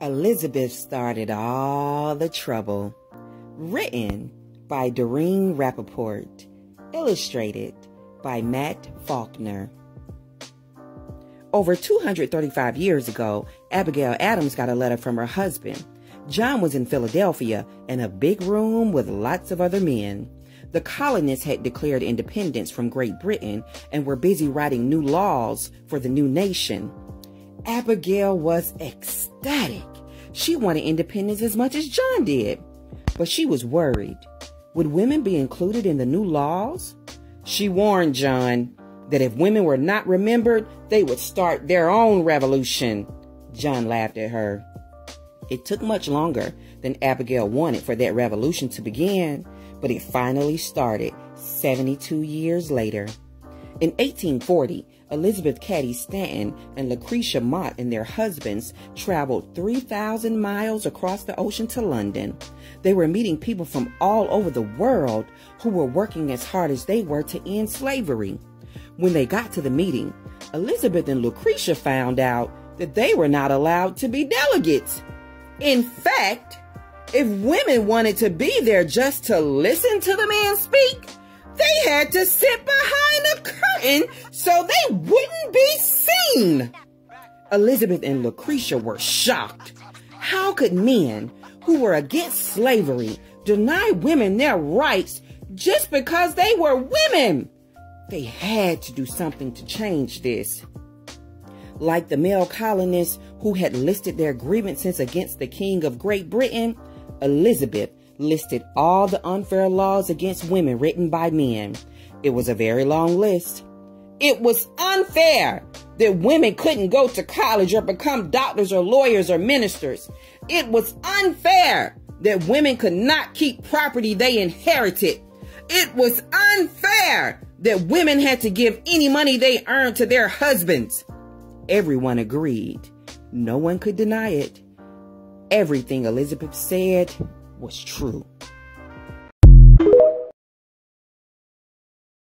Elizabeth started all the trouble. Written by Doreen Rappaport. Illustrated by Matt Faulkner. Over 235 years ago, Abigail Adams got a letter from her husband. John was in Philadelphia in a big room with lots of other men. The colonists had declared independence from Great Britain and were busy writing new laws for the new nation. Abigail was ecstatic. She wanted independence as much as John did. But she was worried. Would women be included in the new laws? She warned John that if women were not remembered, they would start their own revolution. John laughed at her. It took much longer than Abigail wanted for that revolution to begin, but it finally started 72 years later. In 1840, Elizabeth Cady Stanton and Lucretia Mott and their husbands traveled 3,000 miles across the ocean to London. They were meeting people from all over the world who were working as hard as they were to end slavery. When they got to the meeting, Elizabeth and Lucretia found out that they were not allowed to be delegates. In fact, if women wanted to be there just to listen to the men speak, they had to sit behind a curtain so they wouldn't be seen. Elizabeth and Lucretia were shocked. How could men who were against slavery deny women their rights just because they were women? They had to do something to change this. Like the male colonists who had listed their grievances against the King of Great Britain, Elizabeth listed all the unfair laws against women written by men. It was a very long list. It was unfair that women couldn't go to college or become doctors or lawyers or ministers. It was unfair that women could not keep property they inherited. It was unfair that women had to give any money they earned to their husbands. Everyone agreed. No one could deny it. Everything Elizabeth said was true.